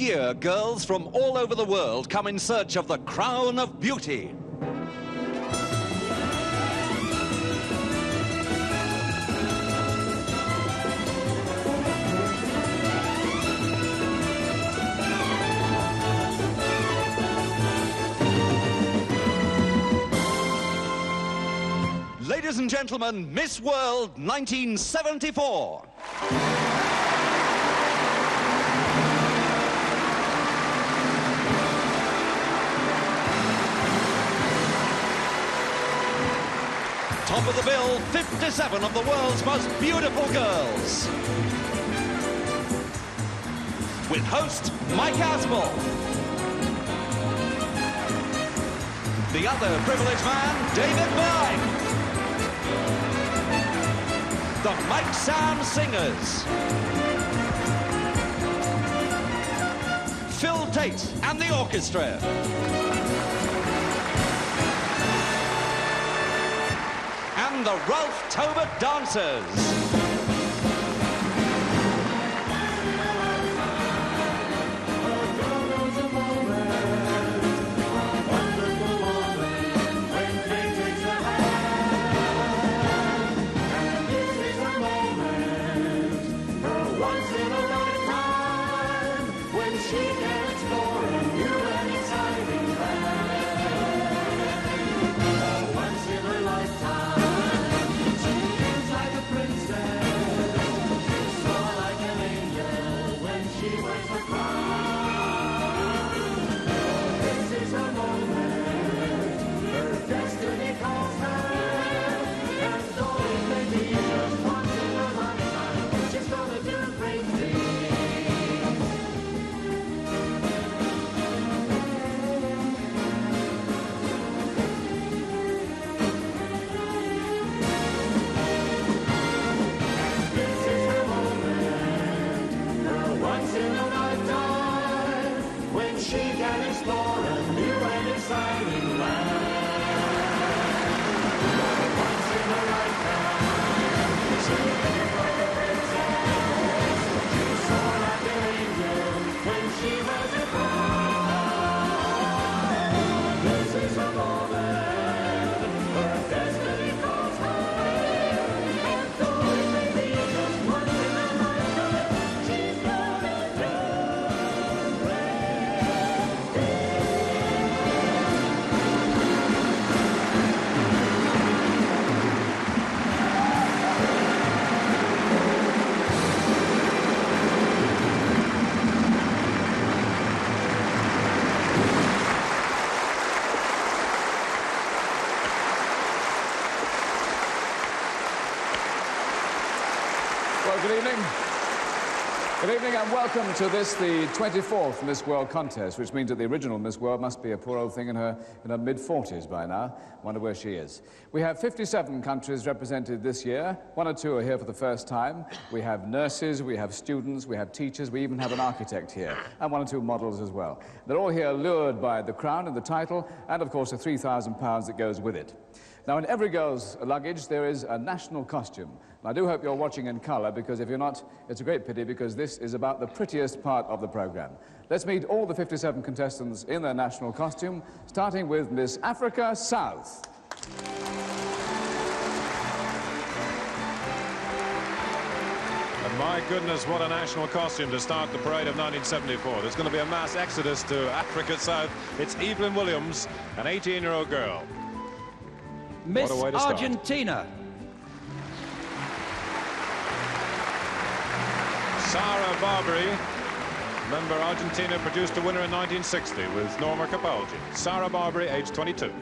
year, girls from all over the world come in search of the crown of beauty. Ladies and gentlemen, Miss World 1974. Top of the bill, 57 of the world's most beautiful girls. With host Mike Aspel. The other privileged man, David Byrne. The Mike Sam Singers. Phil Tate and the orchestra. And the Ralph Tobert Dancers. Good evening. Good evening and welcome to this, the 24th Miss World contest, which means that the original Miss World must be a poor old thing in her mid-40s by now. Wonder where she is. We have 57 countries represented this year. 1 or 2 are here for the first time. We have nurses, we have students, we have teachers, we even have an architect here, and 1 or 2 models as well. They're all here lured by the crown and the title, and of course the £3,000 that goes with it. Now, in every girl's luggage, there is a national costume. And I do hope you're watching in colour, because if you're not, it's a great pity, because this is about the prettiest part of the programme. Let's meet all the 57 contestants in their national costume, starting with Miss Africa South. And my goodness, what a national costume to start the parade of 1974. There's going to be a mass exodus to Africa South. It's Evelyn Williams, an 18-year-old girl. Miss Argentina. Sarah Barbary. Remember, Argentina produced a winner in 1960 with Norma Capaldi. Sarah Barbary, age 22.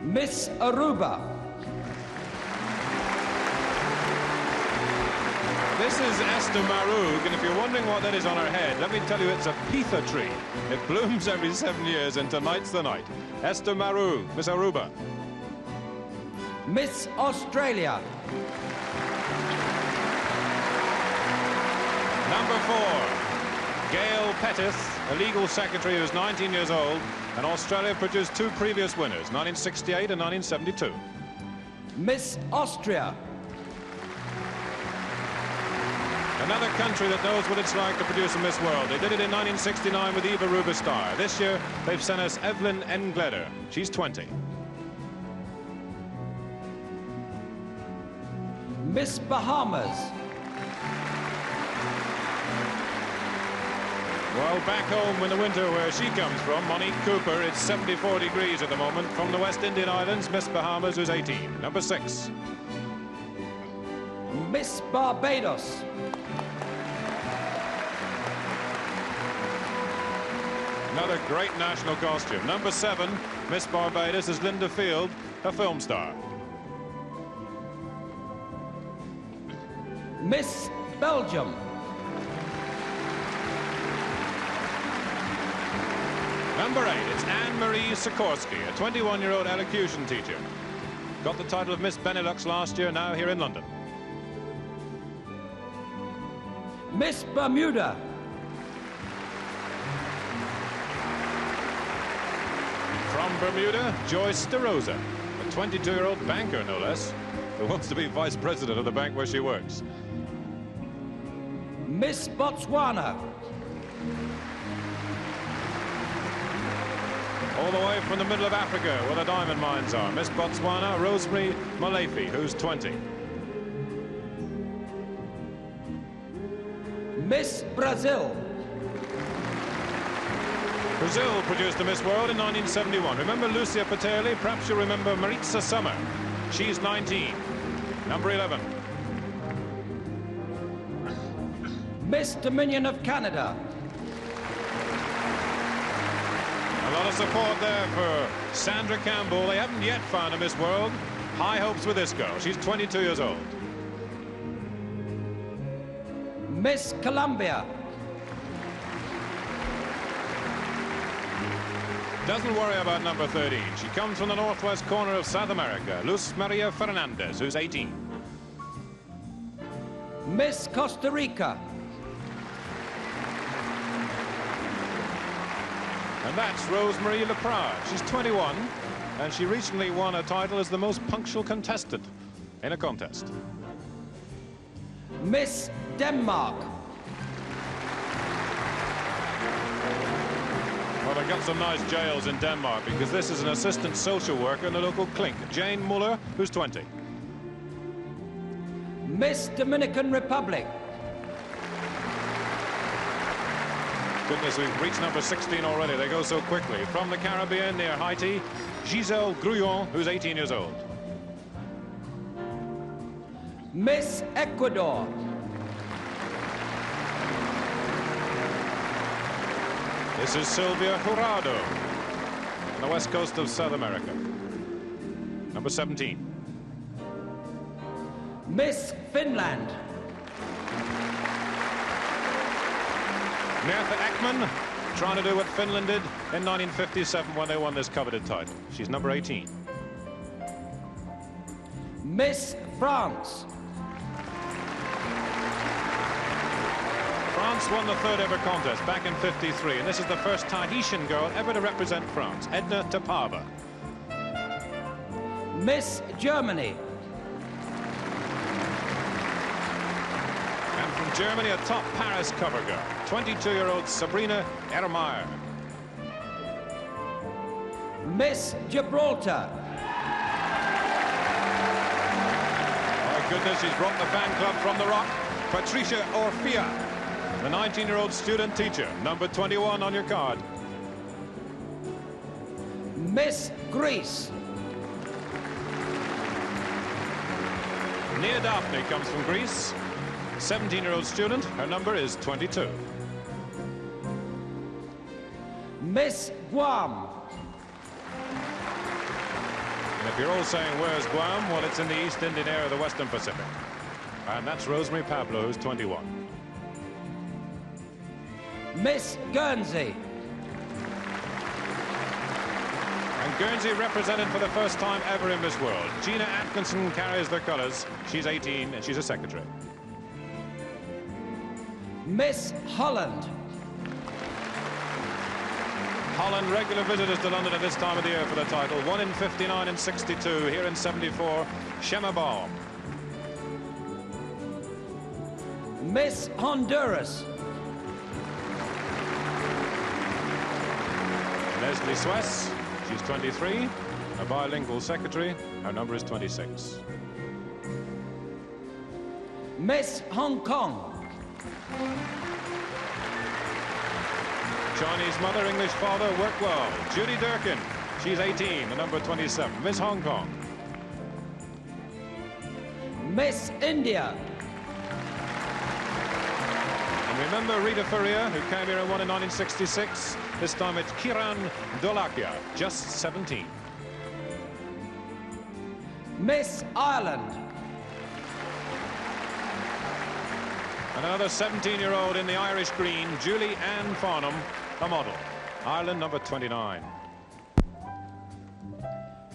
Miss Aruba. This is Esther Maroug, and if you're wondering what that is on her head, let me tell you it's a Petith tree. It blooms every 7 years, and tonight's the night. Esther Maroug, Miss Aruba. Miss Australia. Number 4, Gail Petith, a legal secretary who's 19 years old, and Australia produced 2 previous winners, 1968 and 1972. Miss Austria. Another country that knows what it's like to produce a Miss World. They did it in 1969 with Eva Rubistar. This year, they've sent us Evelyn Engleder. She's 20. Miss Bahamas. Well, back home in the winter where she comes from, Monique Cooper, it's 74 degrees at the moment. From the West Indian Islands, Miss Bahamas, who's 18. Number 6. Miss Barbados. Another great national costume. Number 7, Miss Barbados, is Linda Field, a film star. Miss Belgium. Number 8, it's Anne-Marie Sikorsky, a 21-year-old elocution teacher. Got the title of Miss Benelux last year, now here in London. Miss Bermuda. From Bermuda, Joyce DeRosa, a 22-year-old banker, no less, who wants to be vice president of the bank where she works. Miss Botswana. All the way from the middle of Africa, where the diamond mines are, Miss Botswana, Rosemary Molefi, who's 20. Miss Brazil. Brazil produced the Miss World in 1971. Remember Lucia Paterli? Perhaps you remember Maritza Summer. She's 19. Number 11. Miss Dominion of Canada. A lot of support there for Sandra Campbell. They haven't yet found a Miss World. High hopes with this girl. She's 22 years old. Miss Colombia. Doesn't worry about number 13. She comes from the northwest corner of South America. Luz Maria Fernandez, who's 18. Miss Costa Rica. And that's Rosemary Leprade. She's 21, and she recently won a title as the most punctual contestant in a contest. Miss Denmark. Well, they've got some nice jails in Denmark because this is an assistant social worker in the local clink. Jane Muller, who's 20. Miss Dominican Republic. Goodness, we've reached number 16 already. They go so quickly. From the Caribbean near Haiti, Giselle Grullon, who's 18 years old. Miss Ecuador. This is Sylvia Jurado on the west coast of South America. Number 17. Miss Finland. Mertha Ekman, trying to do what Finland did in 1957 when they won this coveted title. She's number 18. Miss France. France won the third ever contest back in '53, and this is the first Tahitian girl ever to represent France, Edna Tapava. Miss Germany. And from Germany, a top Paris cover girl, 22-year-old Sabrina Ermeyer. Miss Gibraltar. My goodness, she's brought the fan club from the Rock. Patricia Orfia, the 19-year-old student teacher, number 21 on your card. Miss Greece. Nia Daphne comes from Greece, 17-year-old student. Her number is 22. Miss Guam. And if you're all saying, where's Guam? Well, it's in the East Indian area of the Western Pacific. And that's Rosemary Pablo, who's 21. Miss Guernsey. And Guernsey represented for the first time ever in Miss World. Gina Atkinson carries their colours. She's 18 and she's a secretary. Miss Holland. Holland, regular visitors to London at this time of the year for the title. Won in 59 and 62, here in 74, Shema Baum. Miss Honduras. Leslie Swiss, she's 23, a bilingual secretary. Her number is 26. Miss Hong Kong. Chinese mother, English father, work well. Judy Durkin, she's 18, the number 27. Miss Hong Kong. Miss India. And remember Rita Faria, who came here and won in 1966? This time it's Kiran Dolakia, just 17. Miss Ireland. And another 17-year-old in the Irish green, Julie Ann Farnham, a model. Ireland, number 29.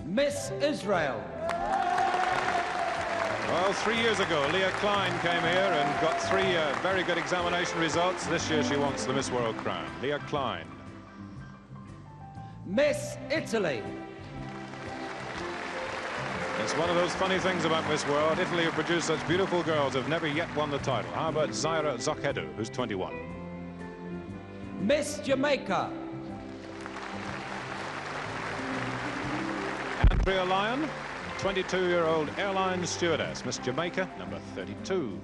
Miss Israel. Well, 3 years ago, Leah Klain came here and got 3 very good examination results. This year she wants the Miss World crown. Leah Klain. Miss Italy. It's one of those funny things about Miss World. Italy have produced such beautiful girls who've never yet won the title. How about Zaira Zokhedu, who's 21? Miss Jamaica. Andrea Lyon, 22-year-old airline stewardess. Miss Jamaica, number 32.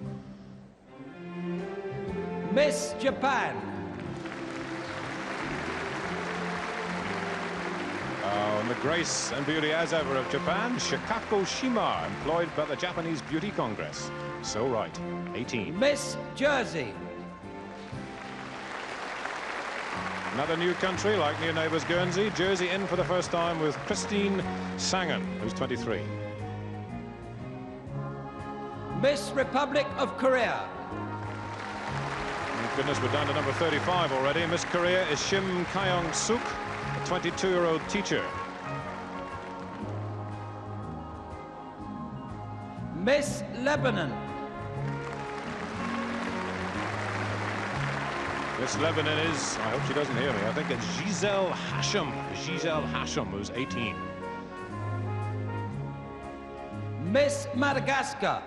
Miss Japan. Oh, and the grace and beauty as ever of Japan, Shikako Shima, employed by the Japanese Beauty Congress. So right, 18. Miss Jersey. Another new country, like near neighbours Guernsey. Jersey in for the first time with Christine Sangen, who's 23. Miss Republic of Korea. Thank goodness we're down to number 35 already. Miss Korea is Shim Kyung-suk, a 22-year-old teacher. Miss Lebanon. Miss Lebanon is, I hope she doesn't hear me, I think it's Giselle Hashem. Giselle Hashem, who's 18. Miss Madagascar.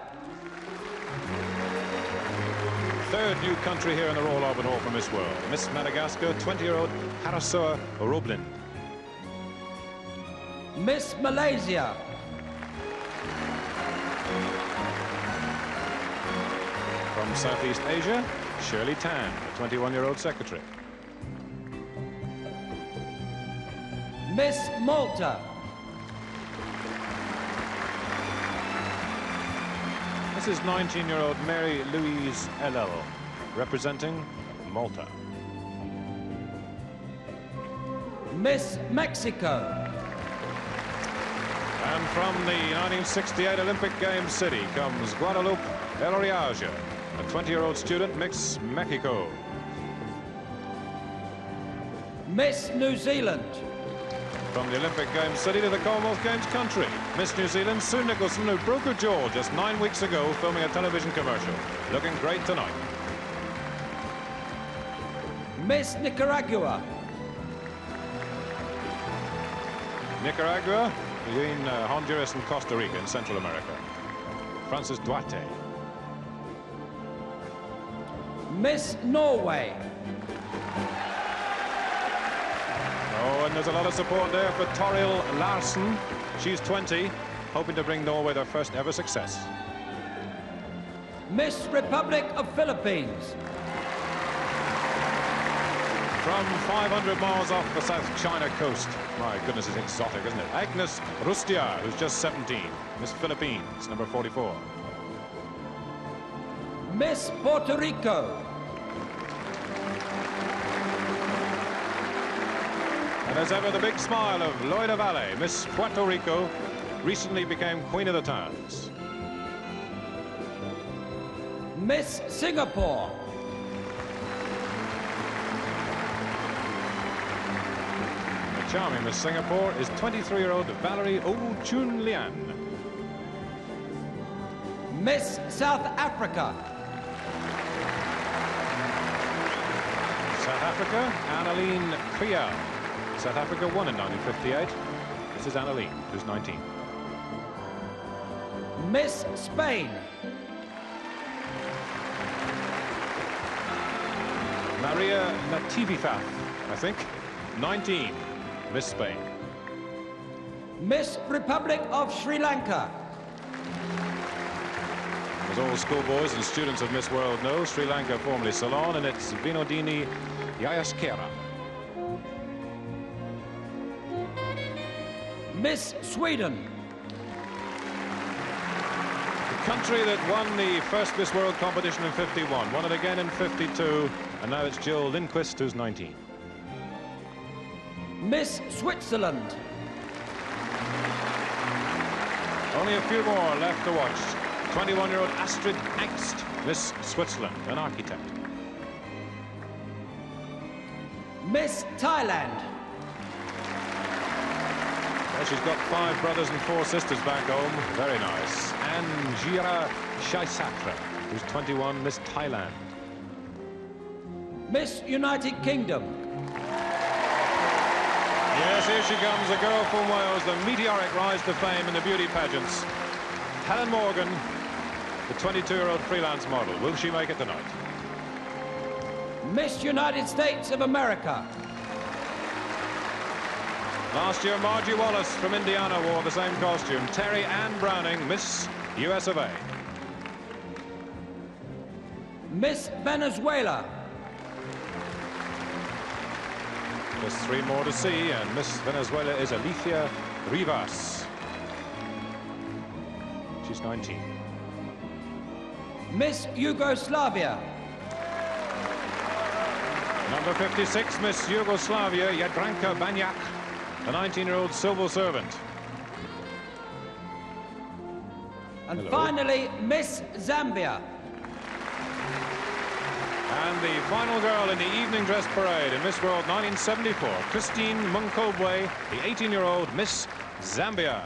Third new country here in the Royal Albert Hall for Miss World. Miss Madagascar, 20-year-old Harasoa Roblin. Miss Malaysia. From Southeast Asia, Shirley Tan, a 21-year-old secretary. Miss Malta. This is 19-year-old Mary Louise Ellel, representing Malta. Miss Mexico. And from the 1968 Olympic Games city comes Guadalupe Eloriaja, a 20-year-old student, Miss Mexico. Miss New Zealand. From the Olympic Games city to the Commonwealth Games country, Miss New Zealand, Sue Nicholson, who broke her jaw just 9 weeks ago filming a television commercial. Looking great tonight. Miss Nicaragua. Nicaragua, between Honduras and Costa Rica in Central America. Francis Duarte. Miss Norway. Oh, and there's a lot of support there for Toril Larsen. She's 20, hoping to bring Norway their first ever success. Miss Republic of Philippines. From 500 miles off the South China coast. My goodness, it's exotic, isn't it? Agnes Rustia, who's just 17. Miss Philippines, number 44. Miss Puerto Rico. And as ever, the big smile of Loida Valle, Miss Puerto Rico, recently became Queen of the Towns. Miss Singapore. The charming Miss Singapore is 23-year-old Valerie Oh Chun Lian. Miss South Africa. South Africa, Anneline Kriel. South Africa won in 1958. This is Anneline, who's 19. Miss Spain. Maria Natividad, I think. 19, Miss Spain. Miss Republic of Sri Lanka. As all schoolboys and students of Miss World know, Sri Lanka, formerly Ceylon, and it's Vinodini Yayaskera. Miss Sweden. The country that won the first Miss World competition in 51, won it again in 52, and now it's Jill Lindquist, who's 19. Miss Switzerland. Only a few more left to watch. 21-year-old Astrid Angst, Miss Switzerland, an architect. Miss Thailand. Well, she's got 5 brothers and 4 sisters back home. Very nice. Anjira Shaisatra, who's 21, Miss Thailand. Miss United Kingdom. Yes, here she comes, a girl from Wales, the meteoric rise to fame in the beauty pageants. Helen Morgan, the 22-year-old freelance model. Will she make it tonight? Miss United States of America. Last year, Margie Wallace from Indiana wore the same costume. Terry Ann Browning, Miss US of A. Miss Venezuela. There's 3 more to see, and Miss Venezuela is Alicia Rivas. She's 19. Miss Yugoslavia. Number 56, Miss Yugoslavia, Jadranka Banjak, the 19-year-old civil servant. And Hello. finally, Miss Zambia. And the final girl in the evening dress parade in Miss World 1974, Christine Munkobwe, the 18-year-old Miss Zambia.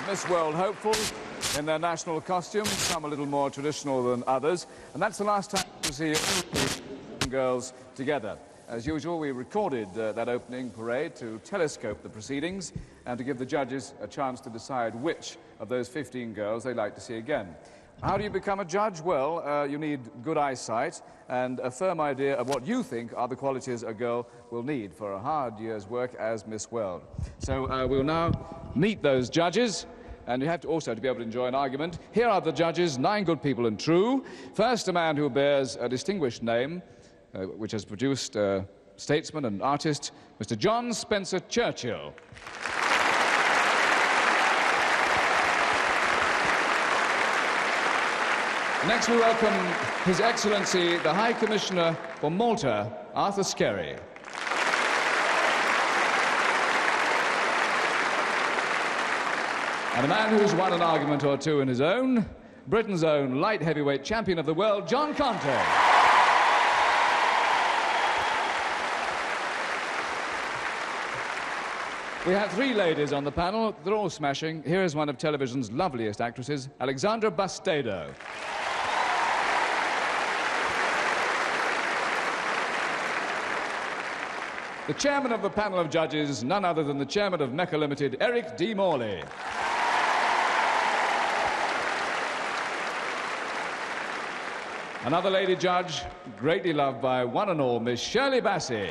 Miss World hopefuls in their national costumes, some a little more traditional than others. And that's the last time to see girls together. As usual, we recorded that opening parade to telescope the proceedings and to give the judges a chance to decide which of those 15 girls they'd like to see again. How do you become a judge? Well, you need good eyesight and a firm idea of what you think are the qualities a girl will need for a hard year's work as Miss World. So we'll now meet those judges, and you have to also to be able to enjoy an argument. Here are the judges, 9 good people and true. First, a man who bears a distinguished name, which has produced a statesman and artist, Mr. John Spencer Churchill. Next, we welcome His Excellency, the High Commissioner for Malta, Arthur Skerry. And a man who's won an argument or two in his own, Britain's own light heavyweight champion of the world, John Conte. We have 3 ladies on the panel. They're all smashing. Here is one of television's loveliest actresses, Alexandra Bastedo. The chairman of the panel of judges, none other than the chairman of Mecca Limited, Eric D. Morley. Another lady judge, greatly loved by one and all, Miss Shirley Bassey.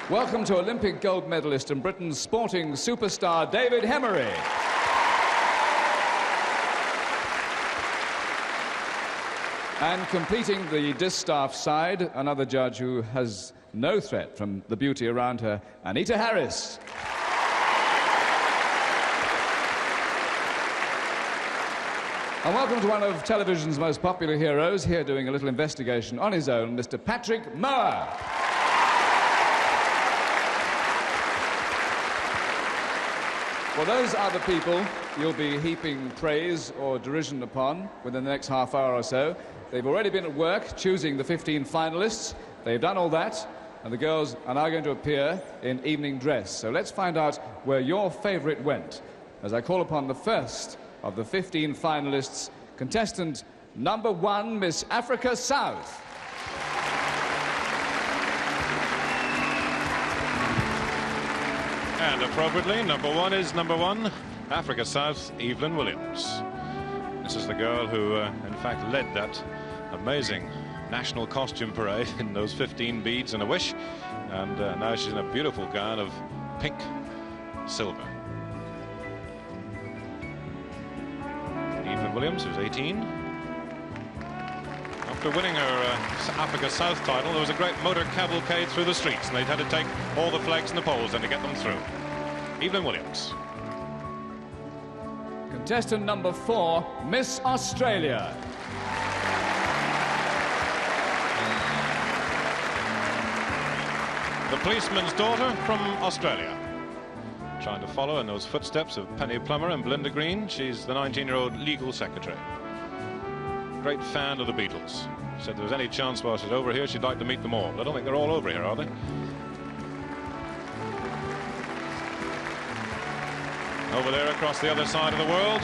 Welcome to Olympic gold medalist and Britain's sporting superstar, David Hemery. And completing the distaff side, another judge who has no threat from the beauty around her, Anita Harris. And welcome to one of television's most popular heroes, here doing a little investigation on his own, Mr. Patrick Moore. Well, those are the people you'll be heaping praise or derision upon within the next half hour or so. They've already been at work choosing the 15 finalists. They've done all that, and the girls are now going to appear in evening dress. So let's find out where your favourite went, as I call upon the first of the 15 finalists, contestant number 1, Miss Africa South. And appropriately, number 1 is number 1, Africa South, Evelyn Williams. This is the girl who, in fact, led that amazing national costume parade in those 15 beads and a wish. And now she's in a beautiful gown of pink silver. Evelyn Williams, who's 18. After winning her Africa South title, there was a great motor cavalcade through the streets, and they'd had to take all the flags and the poles and to get them through. Evelyn Williams. Contestant number 4, Miss Australia. The policeman's daughter from Australia. Trying to follow in those footsteps of Penny Plummer and Belinda Green. She's the 19-year-old legal secretary. Great fan of the Beatles. Said if there was any chance while she's over here, she'd like to meet them all. I don't think they're all over here, are they? Over there across the other side of the world,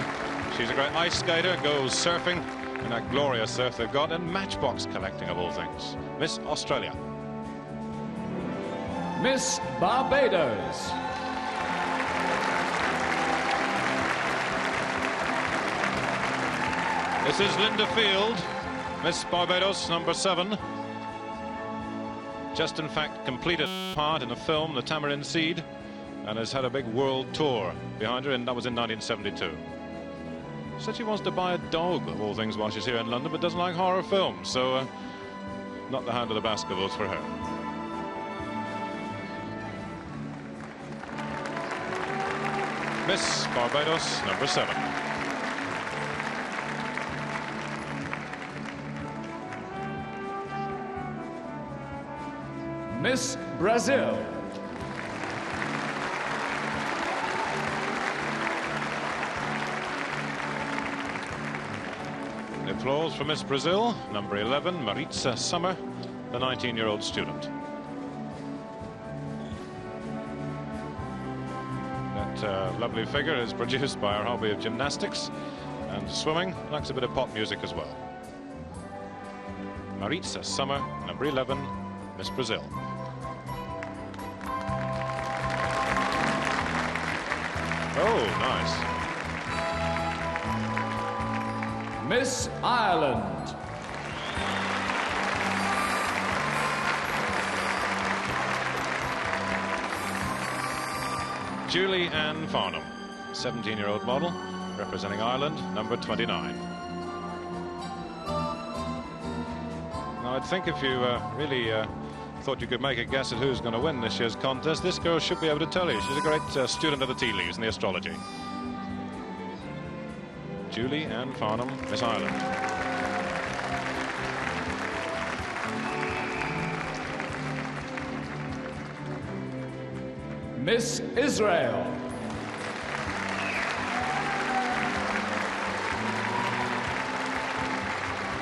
she's a great ice skater, goes surfing in that glorious surf they've got, and matchbox collecting of all things. Miss Australia. Miss Barbados. This is Linda Field, Miss Barbados, number 7. Just in fact completed part in a film, The Tamarind Seed, and has had a big world tour behind her, and that was in 1972. Said she wants to buy a dog, of all things, while she's here in London, but doesn't like horror films, so not the Hound of the Baskervilles for her. Miss Barbados, number 7. Miss Brazil. The applause for Miss Brazil, number 11, Maritza Summer, the 19-year-old student. That lovely figure is produced by our hobby of gymnastics and swimming. Likes a bit of pop music as well. Maritza Summer, number 11, Miss Brazil. Oh, nice. Miss Ireland. Julie Ann Farnham, 17-year-old model, representing Ireland, number 29. Now, I'd think if you really thought you could make a guess at who's going to win this year's contest, this girl should be able to tell you. She's a great student of the tea leaves and the astrology. Julie Ann Farnham, Miss Ireland. Miss Israel.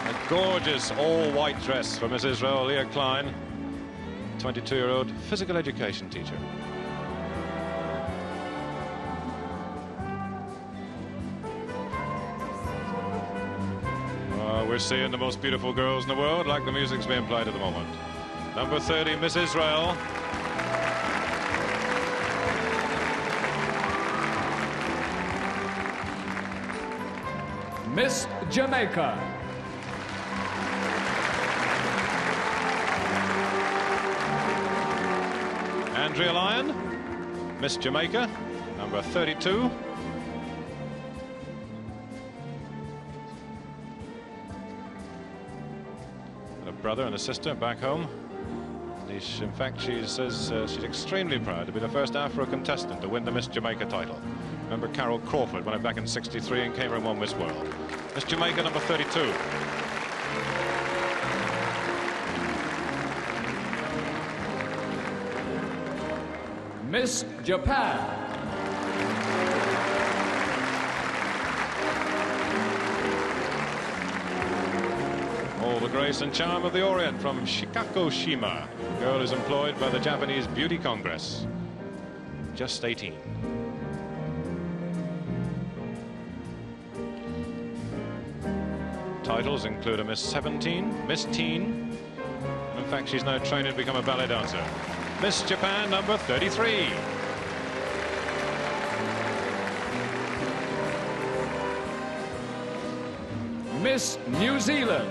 A gorgeous all-white dress for Miss Israel, Leah Klain, 22-year-old physical education teacher. We're seeing the most beautiful girls in the world, like the music's being played at the moment. Number 30, Miss Israel. Miss Jamaica. Andrea Lyon, Miss Jamaica, number 32. And a brother and a sister back home. In fact, she says she's extremely proud to be the first Afro contestant to win the Miss Jamaica title. Remember Carol Crawford won it back in '63 and came and won Miss World. Miss Jamaica, number 32. Miss Japan. All the grace and charm of the Orient from Shikagoshima. The girl is employed by the Japanese Beauty Congress. Just 18. Titles include a Miss 17, Miss Teen, and in fact she's now training to become a ballet dancer. Miss Japan, number 33. Miss New Zealand.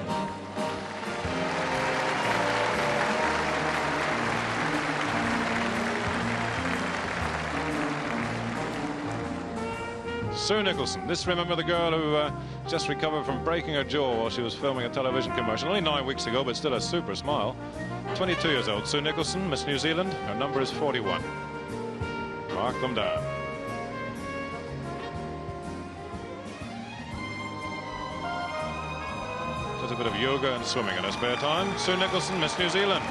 Sue Nicholson. This, remember, the girl who just recovered from breaking her jaw while she was filming a television commercial only 9 weeks ago, but still a super smile. 22 years old. Sue Nicholson, Miss New Zealand. Her number is 41. Mark them down. Does a bit of yoga and swimming in her spare time. Sue Nicholson, Miss New Zealand.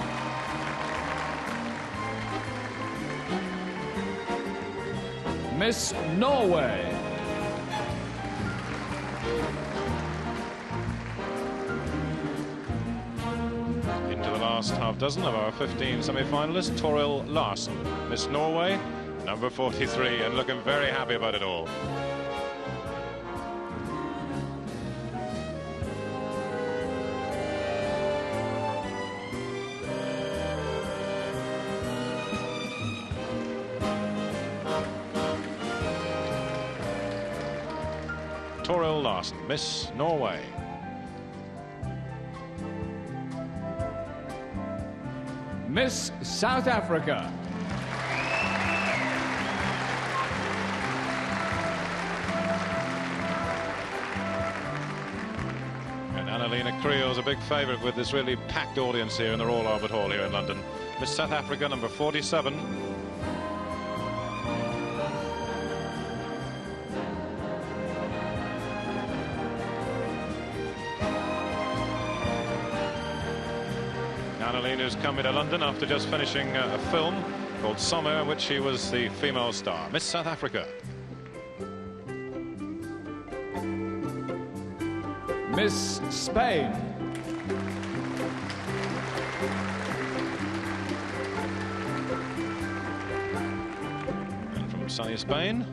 Miss Norway. Last half dozen of our 15 semi-finalists. Toril Larsen, Miss Norway, number 43, and looking very happy about it all. Toril Larsen, Miss Norway. Miss South Africa. And Anneline Kriel is a big favourite with this really packed audience here in the Royal Albert Hall here in London. Miss South Africa, number 47. Anneline, who's coming to London after just finishing a film called Summer, in which she was the female star. Miss South Africa. Miss Spain. And from sunny Spain,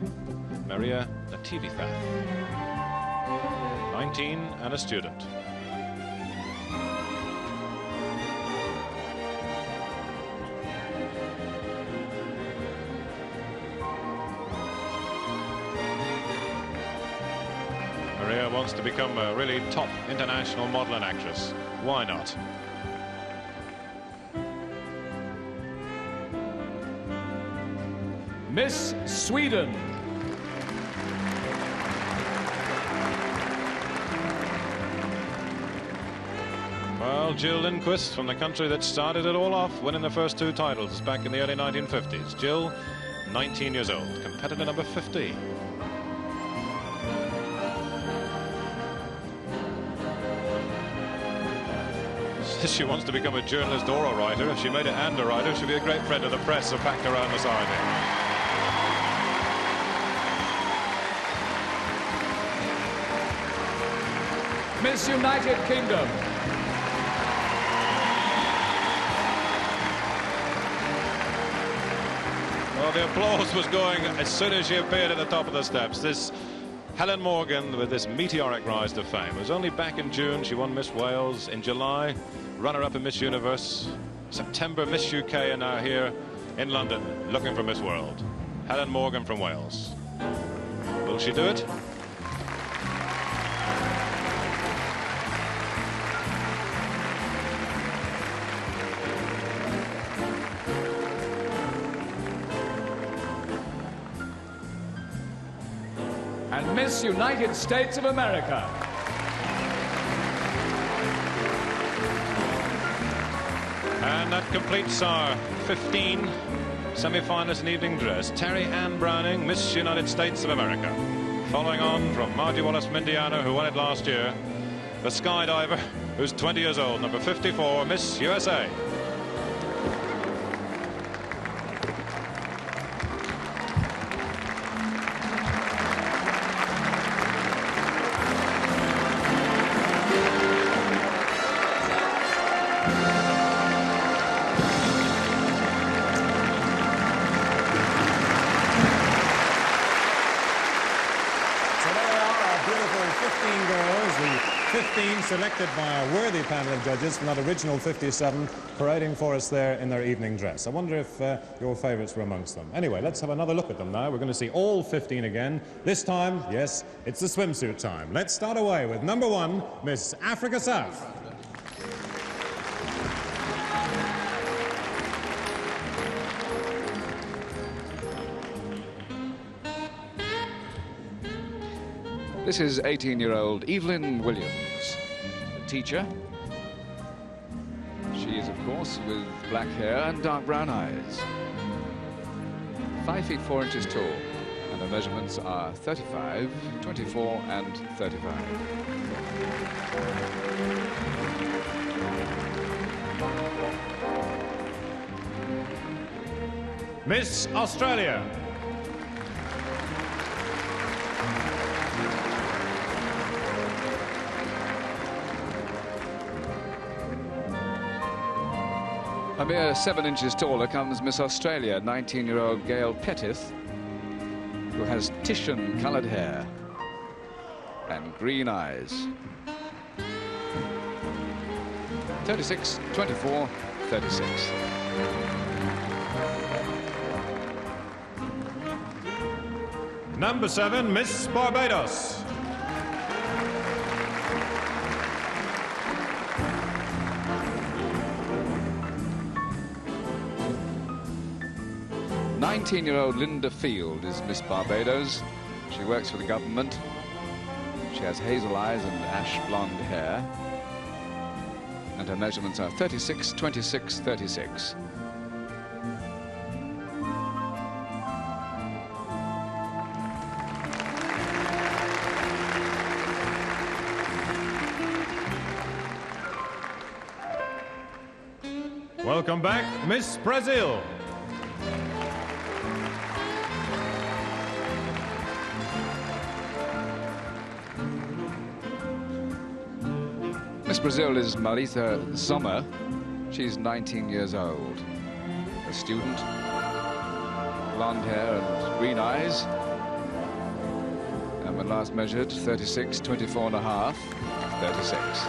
Maria Natividad. 19 and a student. Maria wants to become a really top international model and actress. Why not? Miss Sweden. Well, Jill Lindquist from the country that started it all off, winning the first 2 titles back in the early 1950s. Jill, 19 years old, competitor number 50. She wants to become a journalist or a writer. If she made it and a writer, she'd be a great friend of the press, so packed around the side here. Miss United Kingdom. Well, the applause was going as soon as she appeared at the top of the steps. This Helen Morgan, with this meteoric rise to fame, was only back in June. She won Miss Wales. In July, runner-up in Miss Universe. September, Miss UK, and now here in London, looking for Miss World. Helen Morgan from Wales. Will she do it? And Miss United States of America. And that completes our 15 semi-finalists in evening dress. Terry Ann Browning, Miss United States of America. Following on from Margie Wallace-Mindiano, who won it last year, the skydiver, who's 20 years old, number 54, Miss USA. Selected by our worthy panel of judges from that original 57, parading for us there in their evening dress. I wonder if your favourites were amongst them. Anyway, let's have another look at them now. We're going to see all 15 again. This time, yes, it's the swimsuit time. Let's start away with number 1, Miss Africa South. This is 18-year-old Evelyn Williams, a teacher. She is, of course, with black hair and dark brown eyes. 5 feet 4 inches tall, and her measurements are 35, 24, and 35. Miss Australia. A mere 7 inches taller comes Miss Australia, 19-year-old Gail Petith, who has Titian-coloured hair and green eyes. 36, 24, 36. Number 7, Miss Barbados. Nineteen-year-old Linda Field is Miss Barbados. She works for the government. She has hazel eyes and ash blonde hair. And her measurements are 36, 26, 36. Welcome back, Miss Brazil. Miss Brazil is Marita Sommer. She's 19 years old. A student, blonde hair and green eyes. And when last measured, 36, 24 and a half, 36.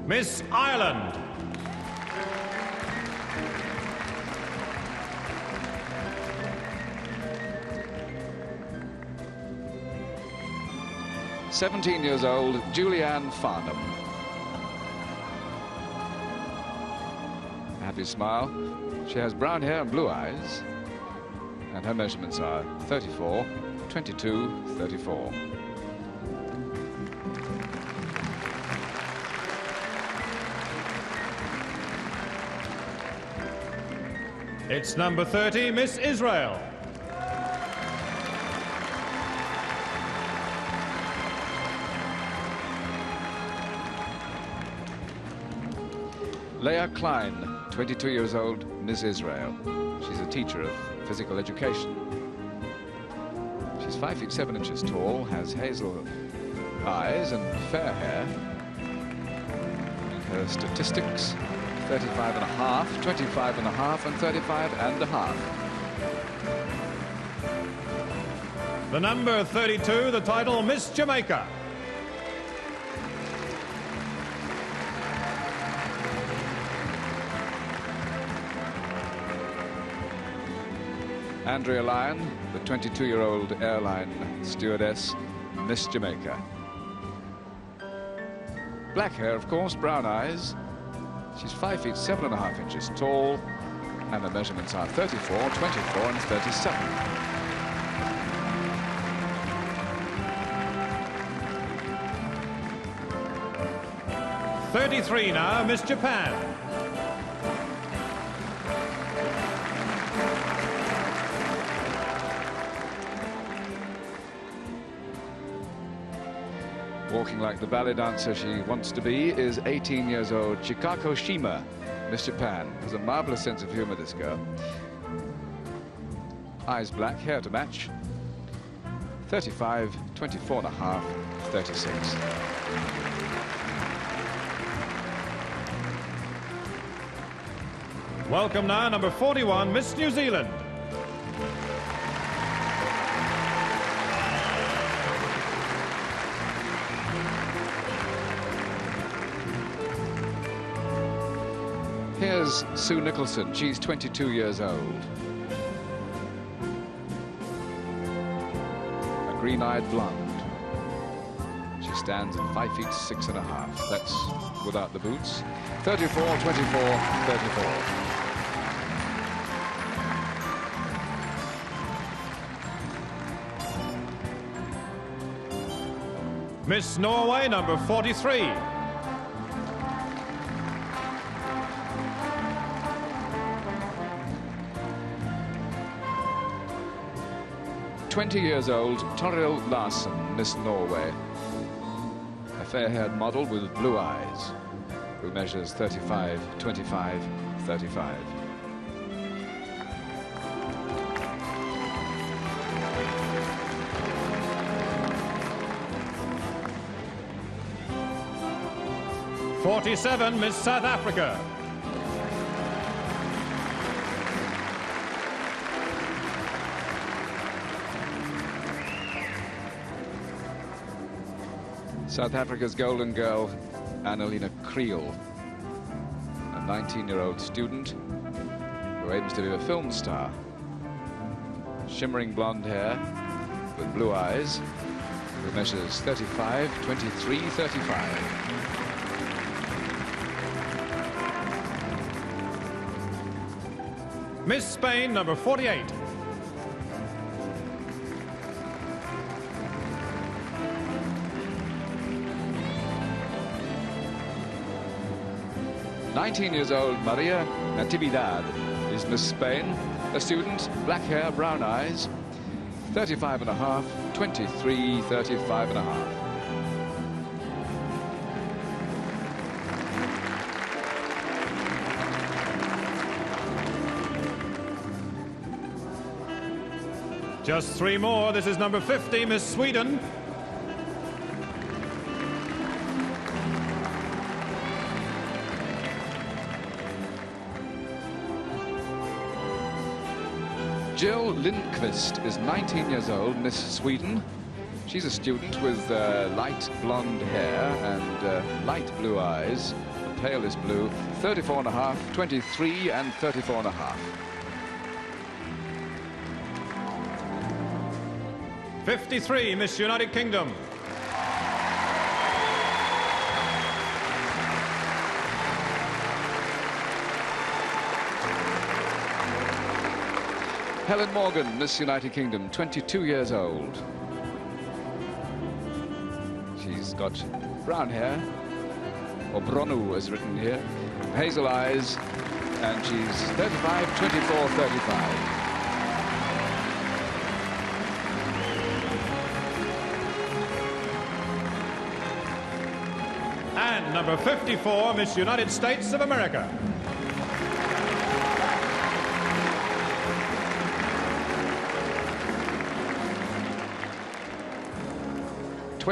Miss Ireland. "17 years old, Julianne Farnham. Happy smile. She has brown hair and blue eyes. And her measurements are 34, 22, 34. It's number 30, Miss Israel. Leah Klain, 22 years old, Miss Israel. She's a teacher of physical education. She's 5 feet 7 inches tall, has hazel eyes and fair hair. And her statistics, 35 and a half, 25 and a half, and 35 and a half. The number 32, the title Miss Jamaica. Andrea Lyon, the 22-year-old airline stewardess, Miss Jamaica. Black hair, of course, brown eyes. She's 5 feet 7 and a half inches tall, and the measurements are 34, 24, and 37. "33 now, Miss Japan. Walking like the ballet dancer she wants to be is 18 years old Chikako Shima, Miss Japan. Has a marvelous sense of humor, this girl. Eyes black, hair to match. 35, 24 and a half, 36. Welcome now, number 41, Miss New Zealand. Here's Sue Nicholson. She's 22 years old. A green-eyed blonde. She stands at 5 feet 6 and a half. That's without the boots. 34, 24, 34. Miss Norway, number 43. Years old, Toril Larsen, Miss Norway. A fair-haired model with blue eyes, who measures 35, 25, 35. '47, Miss South Africa. South Africa's golden girl, Anneline Kriel, a 19-year-old student who aims to be a film star. Shimmering blonde hair with blue eyes, who measures 35, 23, 35. Miss Spain, number 48. Years old Maria Natividad is Miss Spain, a student, black hair, brown eyes, 35 and a half, 23, 35 and a half. Just 3 more. This is number 50, Miss Sweden. Jill Lindqvist is 19 years old, Miss Sweden. She's a student with light blonde hair and light blue eyes. The palest blue, 34 and a half, 23 and 34 and a half. 53, Miss United Kingdom. Helen Morgan, Miss United Kingdom, 22 years old. She's got brown hair, or bronu as written here, hazel eyes, and she's 35, 24, 35. And number 54, Miss United States of America.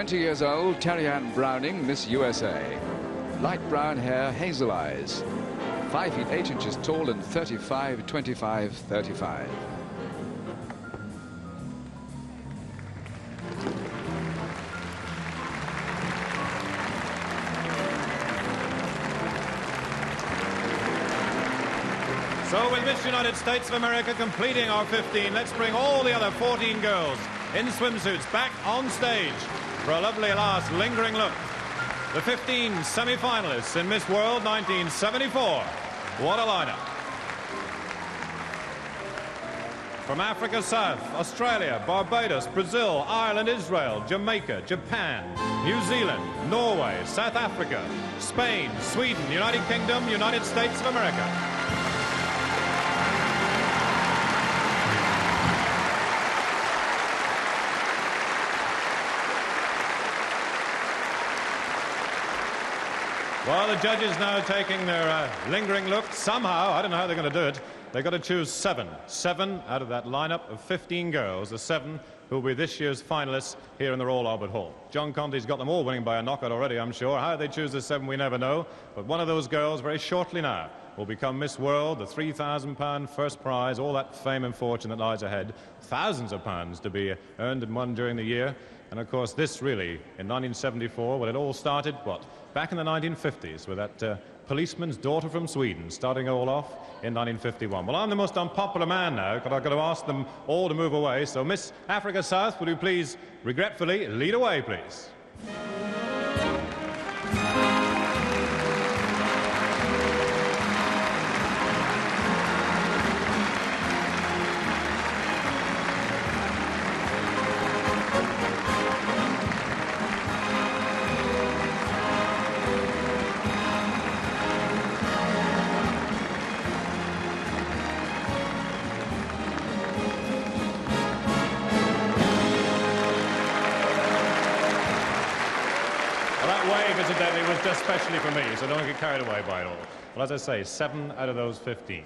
Years old, Terry-Ann Browning, Miss USA. Light brown hair, hazel eyes. 5 feet 8 inches tall and 35, 25, 35. So with Miss United States of America completing our 15, let's bring all the other 14 girls in swimsuits back on stage for a lovely last lingering look. The 15 semi-finalists in Miss World 1974. What a lineup. From Africa South, Australia, Barbados, Brazil, Ireland, Israel, Jamaica, Japan, New Zealand, Norway, South Africa, Spain, Sweden, United Kingdom, United States of America. Well, the judges now taking their lingering look. Somehow, I don't know how they're going to do it, they've got to choose 7. 7 out of that lineup of 15 girls, the 7 who will be this year's finalists here in the Royal Albert Hall. John Conte's got them all winning by a knockout already, I'm sure. How they choose the 7, we never know. But one of those girls, very shortly now, will become Miss World, the £3,000 first prize, all that fame and fortune that lies ahead. Thousands of pounds to be earned and won during the year. And of course, this really, in 1974, when it all started, what? Back in the 1950s, with that policeman's daughter from Sweden, starting it all off in 1951. Well, I'm the most unpopular man now, because I've got to ask them all to move away. So, Miss Africa South, would you please, regretfully, lead away, please? Incidentally, was just specially for me, so don't get carried away by it all. Well, as I say, 7 out of those 15.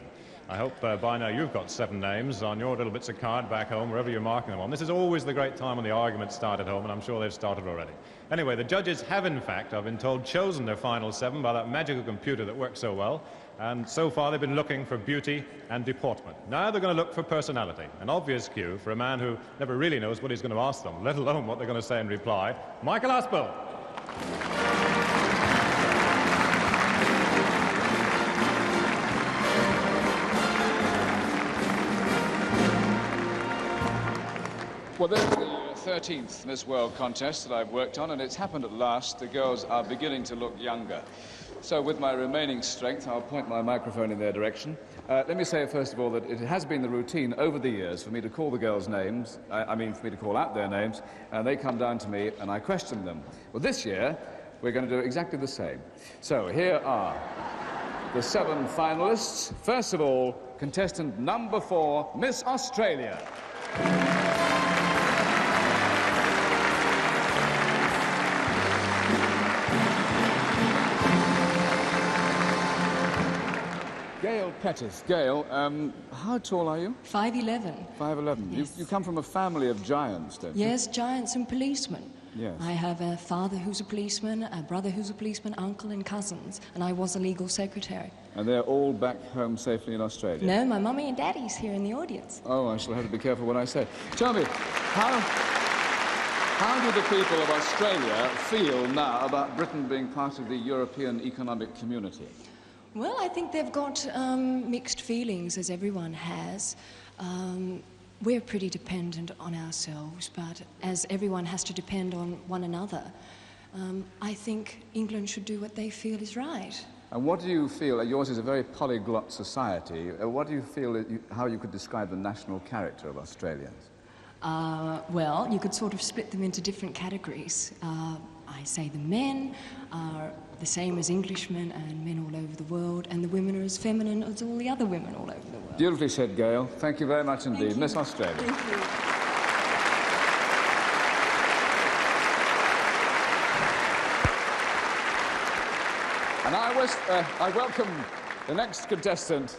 I hope by now you've got 7 names on your little bits of card back home, wherever you're marking them on. This is always the great time when the arguments start at home, and I'm sure they've started already. Anyway, the judges have, in fact, I've been told, chosen their final 7 by that magical computer that works so well. And so far, they've been looking for beauty and deportment. Now they're going to look for personality, an obvious cue for a man who never really knows what he's going to ask them, let alone what they're going to say in reply. Michael Aspel. Well, this is the 13th Miss World contest that I've worked on, and it's happened at last. The girls are beginning to look younger. So with my remaining strength, I'll point my microphone in their direction. Let me say, first of all, that it has been the routine over the years for me to call the girls' names, for me to call out their names, and they come down to me and I question them. Well, this year, we're going to do exactly the same. So here are the 7 finalists. First of all, contestant number 4, Miss Australia. Gail Petith. Gail, how tall are you? 5'11". 5'11". Yes. You come from a family of giants, don't you? Yes, giants and policemen. Yes. I have a father who's a policeman, a brother who's a policeman, uncle and cousins, and I was a legal secretary. And they're all back home safely in Australia? No, my mummy and daddy's here in the audience. Oh, I shall have to be careful what I say. Tell me, how do the people of Australia feel now about Britain being part of the European Economic Community? Well, I think they've got mixed feelings, as everyone has. We're pretty dependent on ourselves, but as everyone has to depend on one another, I think England should do what they feel is right. And what do you feel, yours is a very polyglot society, what do you feel, how you could describe the national character of Australians? Well, you could sort of split them into different categories. I say the men are the same as Englishmen and men all over the world, and the women are as feminine as all the other women all over the world. Beautifully said, Gail. Thank you very much indeed. Miss Australia. Thank you. And I welcome the next contestant,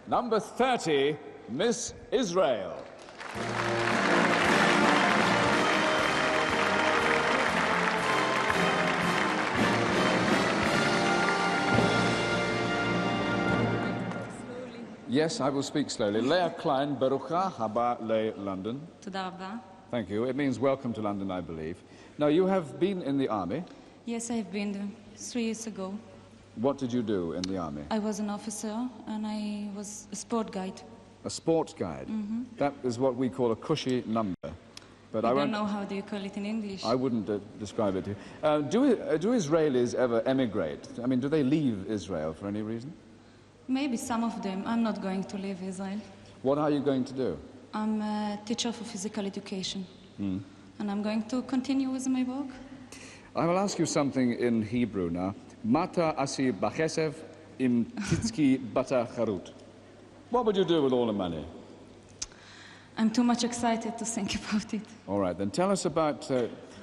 number 30, Miss Israel. Yes, I will speak slowly. Leah Klain, Barucha haba le London. Thank you. It means welcome to London, I believe. Now, you have been in the army. Yes, I've been there 3 years ago. What did you do in the army? I was an officer and I was a sport guide. A sport guide? Mm-hmm. That is what we call a cushy number. But I don't know how do you call it in English. I wouldn't describe it to you. Do Israelis ever emigrate? I mean, do they leave Israel for any reason? Maybe some of them. I'm not going to leave Israel. What are you going to do? I'm a teacher for physical education. And I'm going to continue with my work. I will ask you something in Hebrew now. Mata asi bachesev im titski bata charut. What would you do with all the money? I'm too much excited to think about it. All right, then tell us about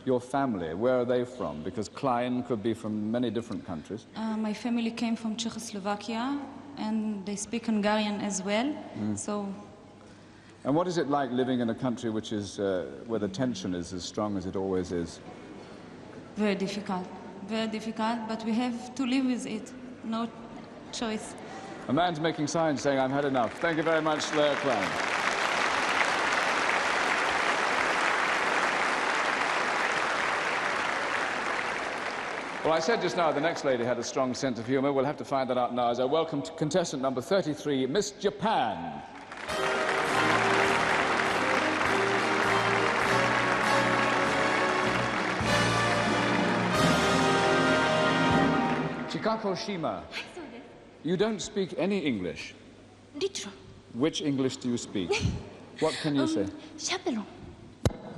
your family. Where are they from? Because Klain could be from many different countries. My family came from Czechoslovakia, and they speak Hungarian as well. So. And what is it like living in a country which is where the tension is as strong as it always is? Very difficult, but we have to live with it. No choice. A man's making signs saying, "I've had enough." Thank you very much, Klain. Well, I said just now the next lady had a strong sense of humour. We'll have to find that out now as I welcome contestant number 33, Miss Japan. Chikako Shima. You don't speak any English. Little. Which English do you speak? What can you say? Chaperone.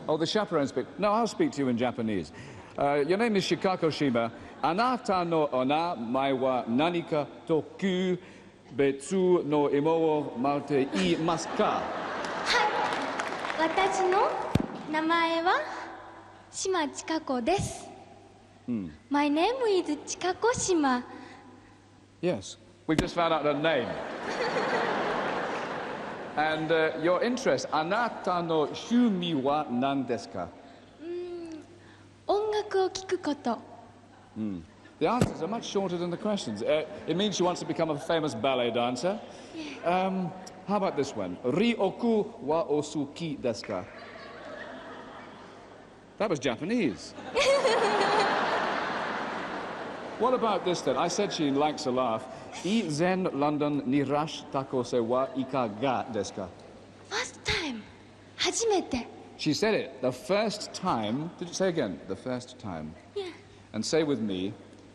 Oh, the chaperone speak. No, I'll speak to you in Japanese. Your name is Chikako Shima. Anata no ona mai wa nanika toku betsu no imo wo maute iimasu ka? Hai. Watashi no namae wa Shima Chikako desu. My name is Chikako Shima. Yes, we've just found out her name. And your interest, anata no shumi wa nan desu ka? 音楽を聴くこと。 The answers are much shorter than the questions. It means she wants to become a famous ballet dancer. How about this one? Ryoku wa osuki desu ka? That was Japanese. What about this then? I said she likes a laugh. I zen London nirash takose wa ikaga desu ka? First time. 初めて。 She said it. The first time. Did you say again? The first time. Yeah. And say with me,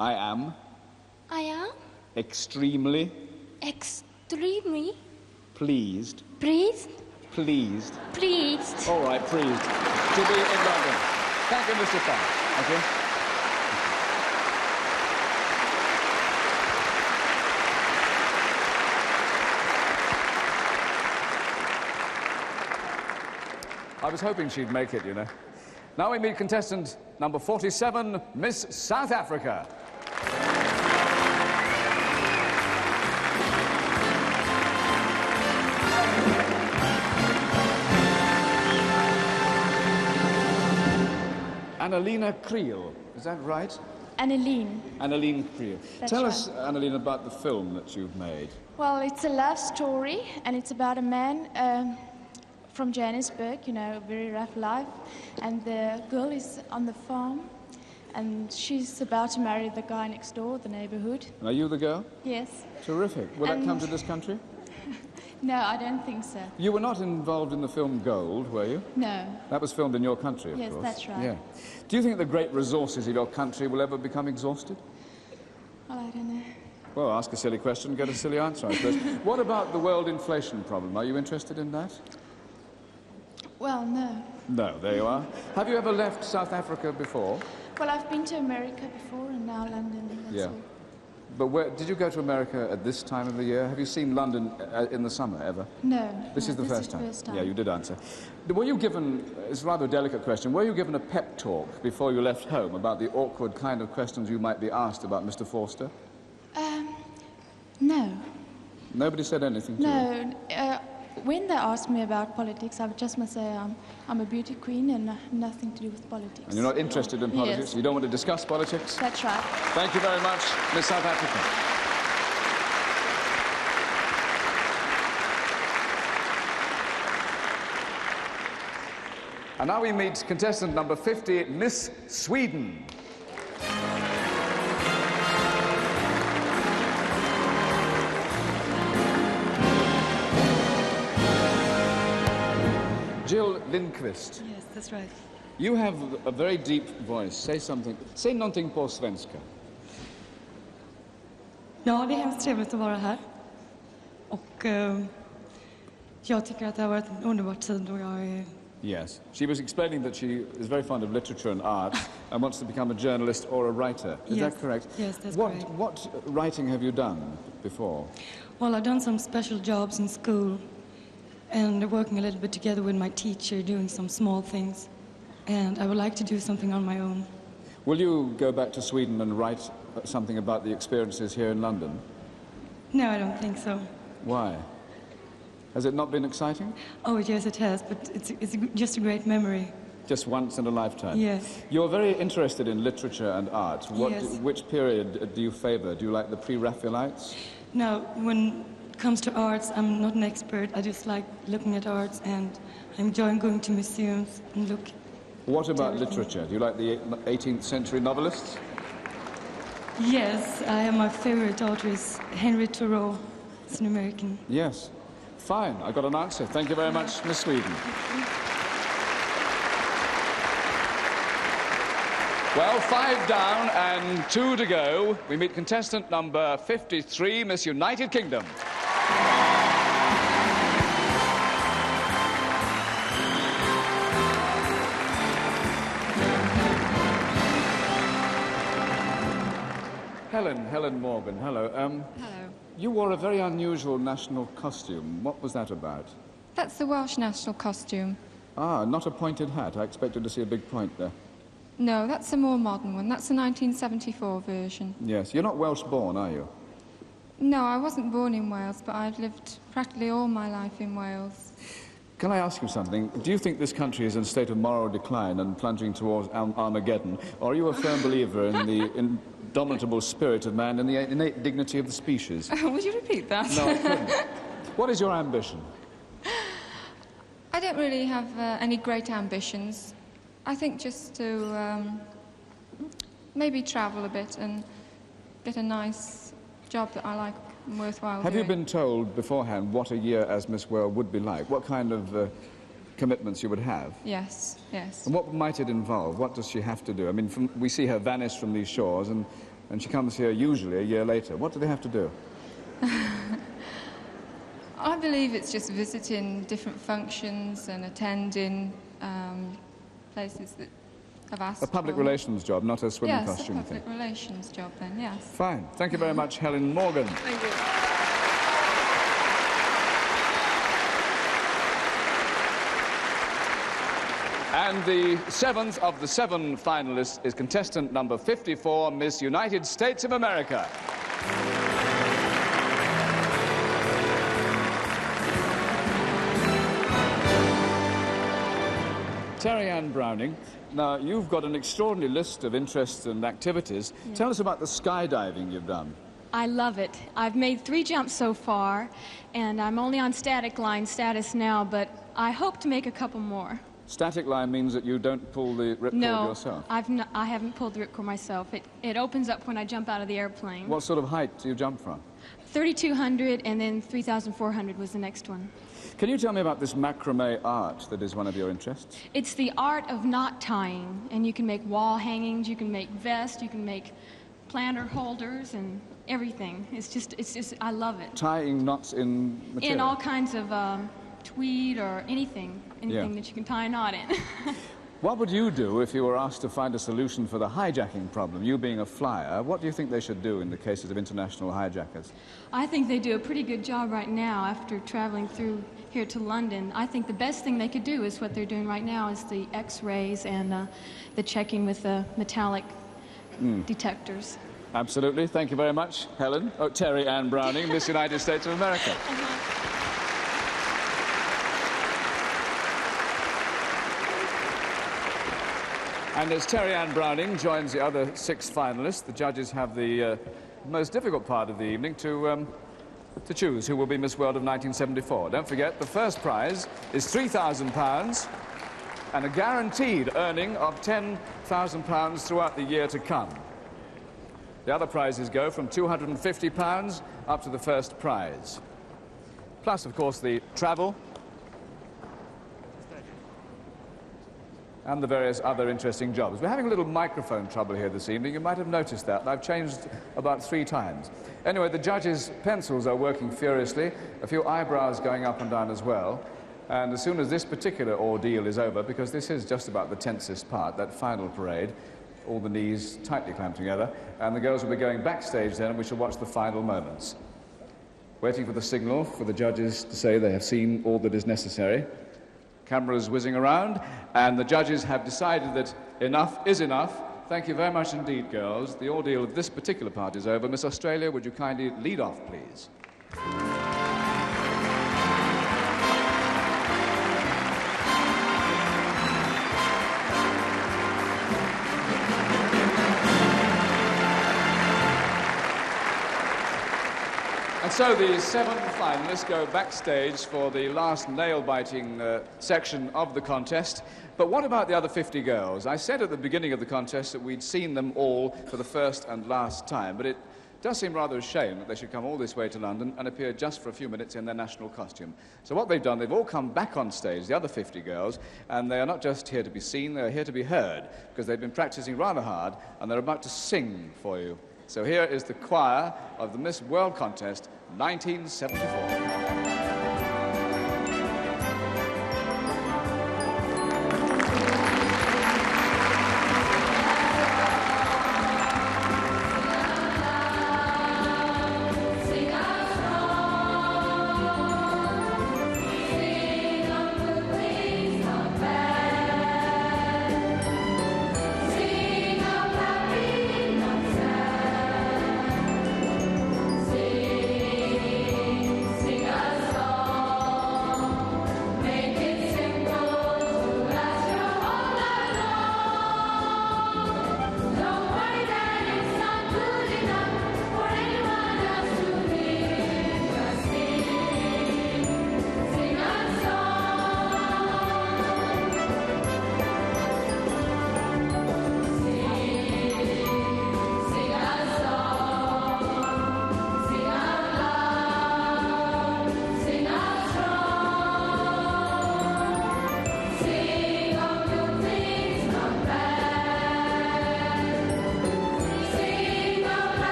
I am I am extremely extremely pleased. pleased. Pleased. Pleased. All right, pleased to be in London. Thank you, Mr. Fan. Thank you. I was hoping she'd make it, you know. Now we meet contestant number 47, Miss South Africa. Anneline Kriel, is that right? Anneline. Anneline Kriel. That's Tell right. us, Anneline, about the film that you've made. Well, it's a love story, and it's about a man from Johannesburg, you know, a very rough life, and the girl is on the farm, and she's about to marry the guy next door, the neighborhood. Are you the girl? Yes. Terrific. Will that And- come to this country? No, I don't think so. You were not involved in the film Gold, were you? No. That was filmed in your country, of Yes, course. that's right. Yeah. Do you think the great resources of your country will ever become exhausted? Well, I don't know. Well, ask a silly question, get a silly answer, I suppose. What about the world inflation problem? Are you interested in that? Well, no. No, there you are. Have you ever left South Africa before? Well, I've been to America before, and now London, that's Yeah. all. But where, did you go to America at this time of the year? Have you seen London in the summer ever? No. This no, is the first time? First time. Yeah, you did answer. Were you given, it's rather a delicate question, were you given a pep talk before you left home about the awkward kind of questions you might be asked about Mr. Forster? No. Nobody said anything to you? No. When they ask me about politics, I just must say I'm a beauty queen and nothing to do with politics. And you're not interested in politics? Yes. You don't want to discuss politics? That's right. Thank you very much, Miss South Africa. And now we meet contestant number 50, Miss Sweden. Jill Lindqvist. Yes, that's right. You have a very deep voice. Say something. Say någonting på svenska. Ja, det är hemskt trevligt att vara här. Och jag tycker att det har varit en underbar tid och jag är... Yes. She was explaining that she is very fond of literature and art and wants to become a journalist or a writer. Is Yes. that correct? Yes, that's what, correct. What writing have you done before? Well, I've done some special jobs in school and working a little bit together with my teacher, doing some small things. and I would like to do something on my own. Will you go back to Sweden and write something about the experiences here in London? No, I don't think so. Why? Has it not been exciting? Oh, yes, it has, but it's just a great memory. Just once in a lifetime? Yes. You're very interested in literature and art. Yes. Which period do you favor? Do you like the pre-Raphaelites? No, when it comes to arts, I'm not an expert. I just like looking at arts, and I enjoy going to museums and look. What about literature? Do you like the 18th century novelists? Yes, my favorite author is Henry Thoreau. He's an American. Yes. Fine, I got an answer. Thank you very much, Miss Sweden. Well, 5 down and 2 to go. We meet contestant number 53, Miss United Kingdom. Helen Morgan, hello. Hello. You wore a very unusual national costume. What was that about? That's the Welsh national costume. Ah, not a pointed hat. I expected to see a big point there. No, that's a more modern one. That's the 1974 version. Yes. You're not Welsh born, are you? No, I wasn't born in Wales, but I've lived practically all my life in Wales. Can I ask you something? Do you think this country is in a state of moral decline and plunging towards Armageddon? Or are you a firm believer in the indomitable spirit of man and the innate dignity of the species? Would you repeat that? No, I couldn't. What is your ambition? I don't really have any great ambitions. I think just to maybe travel a bit and get a nice job that I like and worthwhile Have doing. you been told beforehand what a year as Miss World would be like? What kind of commitments you would have? Yes, yes. And what might it involve? What does she have to do? I mean, we see her vanish from these shores and she comes here usually a year later. What do they have to do? I believe it's just visiting different functions and attending places that have asked A public for. relations job, not a swimming Yes, costume a public thing. relations job then, yes. Fine. Thank you very much, Helen Morgan. Thank you. And the 7th of the 7 finalists is contestant number 54, Miss United States of America. Terry Ann Browning, now you've got an extraordinary list of interests and activities. Yeah. Tell us about the skydiving you've done. I love it. I've made 3 jumps so far, and I'm only on static line status now, but I hope to make a couple more. Static line means that you don't pull the ripcord yourself. No, I haven't pulled the ripcord myself. It opens up when I jump out of the airplane. What sort of height do you jump from? 3,200, and then 3,400 was the next one. Can you tell me about this macrame art that is one of your interests? It's the art of knot tying, and you can make wall hangings, you can make vests, you can make planter holders, and everything. It's just, I love it. Tying knots in material? In all kinds of tweed or anything Yeah. that you can tie a knot in. What would you do if you were asked to find a solution for the hijacking problem? You being a flyer, what do you think they should do in the cases of international hijackers? I think they do a pretty good job right now after traveling through here to London. I think the best thing they could do is what they're doing right now is the X-rays and the checking with the metallic detectors. Absolutely. Thank you very much, Helen. Oh, Terry Ann Browning, Miss United States of America. And as Terry Ann Browning joins the other 6 finalists, the judges have the most difficult part of the evening to choose who will be Miss World of 1974. Don't forget, the first prize is £3,000 and a guaranteed earning of £10,000 throughout the year to come. The other prizes go from £250 up to the first prize. Plus, of course, the travel and the various other interesting jobs. We're having a little microphone trouble here this evening. You might have noticed that. I've changed about 3 times. Anyway, the judges' pencils are working furiously, a few eyebrows going up and down as well. And as soon as this particular ordeal is over, because this is just about the tensest part, that final parade, all the knees tightly clamped together, and the girls will be going backstage then, and we shall watch the final moments. Waiting for the signal for the judges to say they have seen all that is necessary. cameras whizzing around, and the judges have decided that enough is enough. Thank you very much indeed, girls. The ordeal of this particular part is over. Miss Australia, would you kindly lead off, please? And so the 7 finalists go backstage for the last nail-biting section of the contest. But what about the other 50 girls? I said at the beginning of the contest that we'd seen them all for the first and last time, but it does seem rather a shame that they should come all this way to London and appear just for a few minutes in their national costume. So what they've done, they've all come back on stage, the other 50 girls, and they are not just here to be seen, they're here to be heard, because they've been practicing rather hard, and they're about to sing for you. So here is the choir of the Miss World Contest 1974.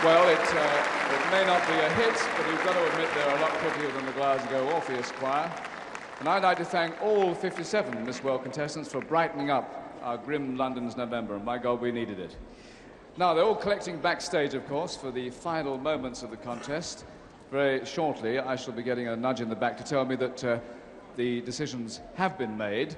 Well, it may not be a hit, but you've got to admit they're a lot prettier than the Glasgow Orpheus Choir. And I'd like to thank all 57 Miss World contestants for brightening up our grim London's November, and my God, we needed it. Now, they're all collecting backstage, of course, for the final moments of the contest. Very shortly, I shall be getting a nudge in the back to tell me that the decisions have been made.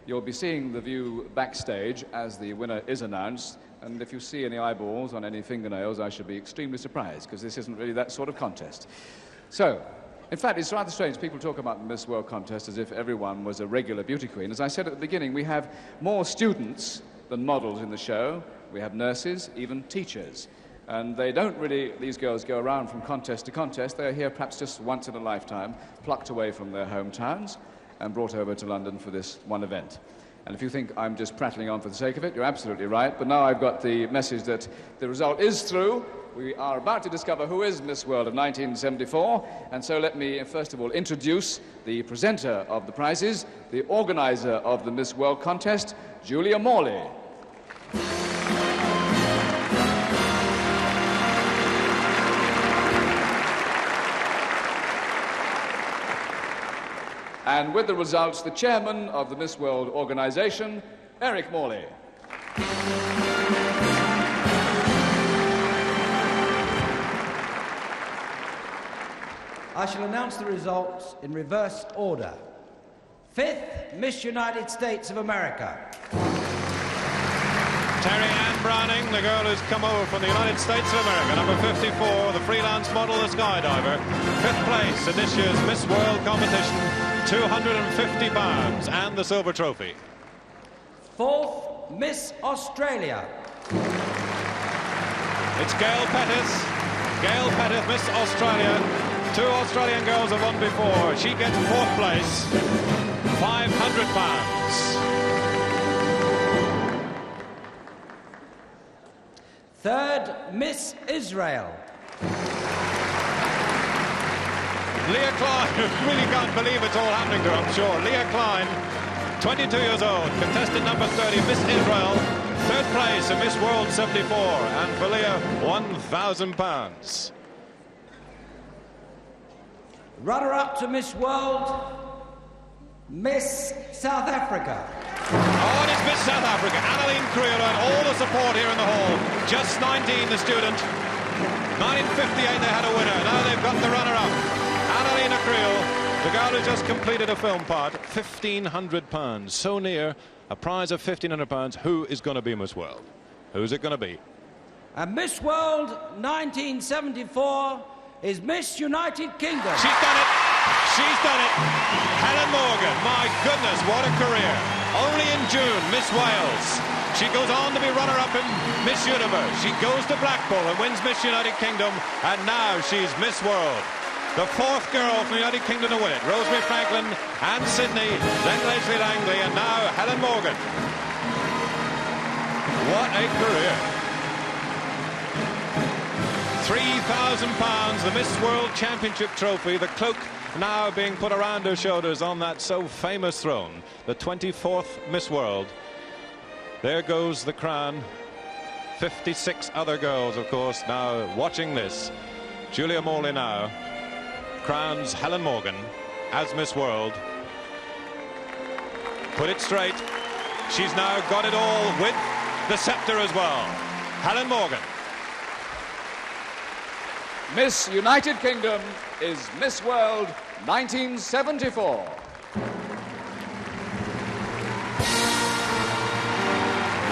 You'll be seeing the view backstage as the winner is announced. And if you see any eyeballs on any fingernails, I should be extremely surprised, because this isn't really that sort of contest. So, in fact, it's rather strange. People talk about the Miss World contest as if everyone was a regular beauty queen. As I said at the beginning, we have more students than models in the show. We have nurses, even teachers. And they don't really, these girls, go around from contest to contest. They're here perhaps just once in a lifetime, plucked away from their hometowns and brought over to London for this one event. And if you think I'm just prattling on for the sake of it, you're absolutely right. But now I've got the message that the result is through. We are about to discover who is Miss World of 1974. And so let me, first of all, introduce the presenter of the prizes, the organizer of the Miss World contest, Julia Morley. And with the results, the chairman of the Miss World organization, Eric Morley. I shall announce the results in reverse order. 5th, Miss United States of America. Terry Ann Browning, the girl who's come over from the United States of America, number 54, the freelance model, the skydiver. 5th place in this year's Miss World competition, £250 and the silver trophy. 4th, Miss Australia. It's Gail Petith. Gail Petith, Miss Australia. 2 Australian girls have won before. She gets 4th place, £500. Third, Miss Israel. Leah Klain, really can't believe it's all happening to her, I'm sure. Leah Klain, 22 years old, contestant number 30, Miss Israel, third place in Miss World 74, and for Leah, £1,000. Runner-up to Miss World, Miss South Africa. Oh, and it's Miss South Africa, Anneline Kriel, and all the support here in the hall. Just 19, the student. 1958, they had a winner. Now they've got the runner-up. Anneline Kriel, the girl who just completed a film part, £1,500. So near a prize of £1,500. Who is going to be Miss World? Who's it going to be? And Miss World 1974 is Miss United Kingdom. She's done it. She's done it. Helen Morgan. My goodness, what a career. Only in June, Miss Wales. She goes on to be runner-up in Miss Universe. She goes to Blackpool and wins Miss United Kingdom. And now she's Miss World. The fourth girl from the United Kingdom to win it. Rosemary Franklin and Sydney, then Leslie Langley, and now Helen Morgan. What a career. £3,000, the Miss World Championship trophy, the cloak now being put around her shoulders on that so famous throne, the 24th Miss World. There goes the crown. 56 other girls, of course, now watching this. Julia Morley now crowns Helen Morgan as Miss World. Put it straight. She's now got it all with the scepter as well. Helen Morgan. Miss United Kingdom is Miss World 1974.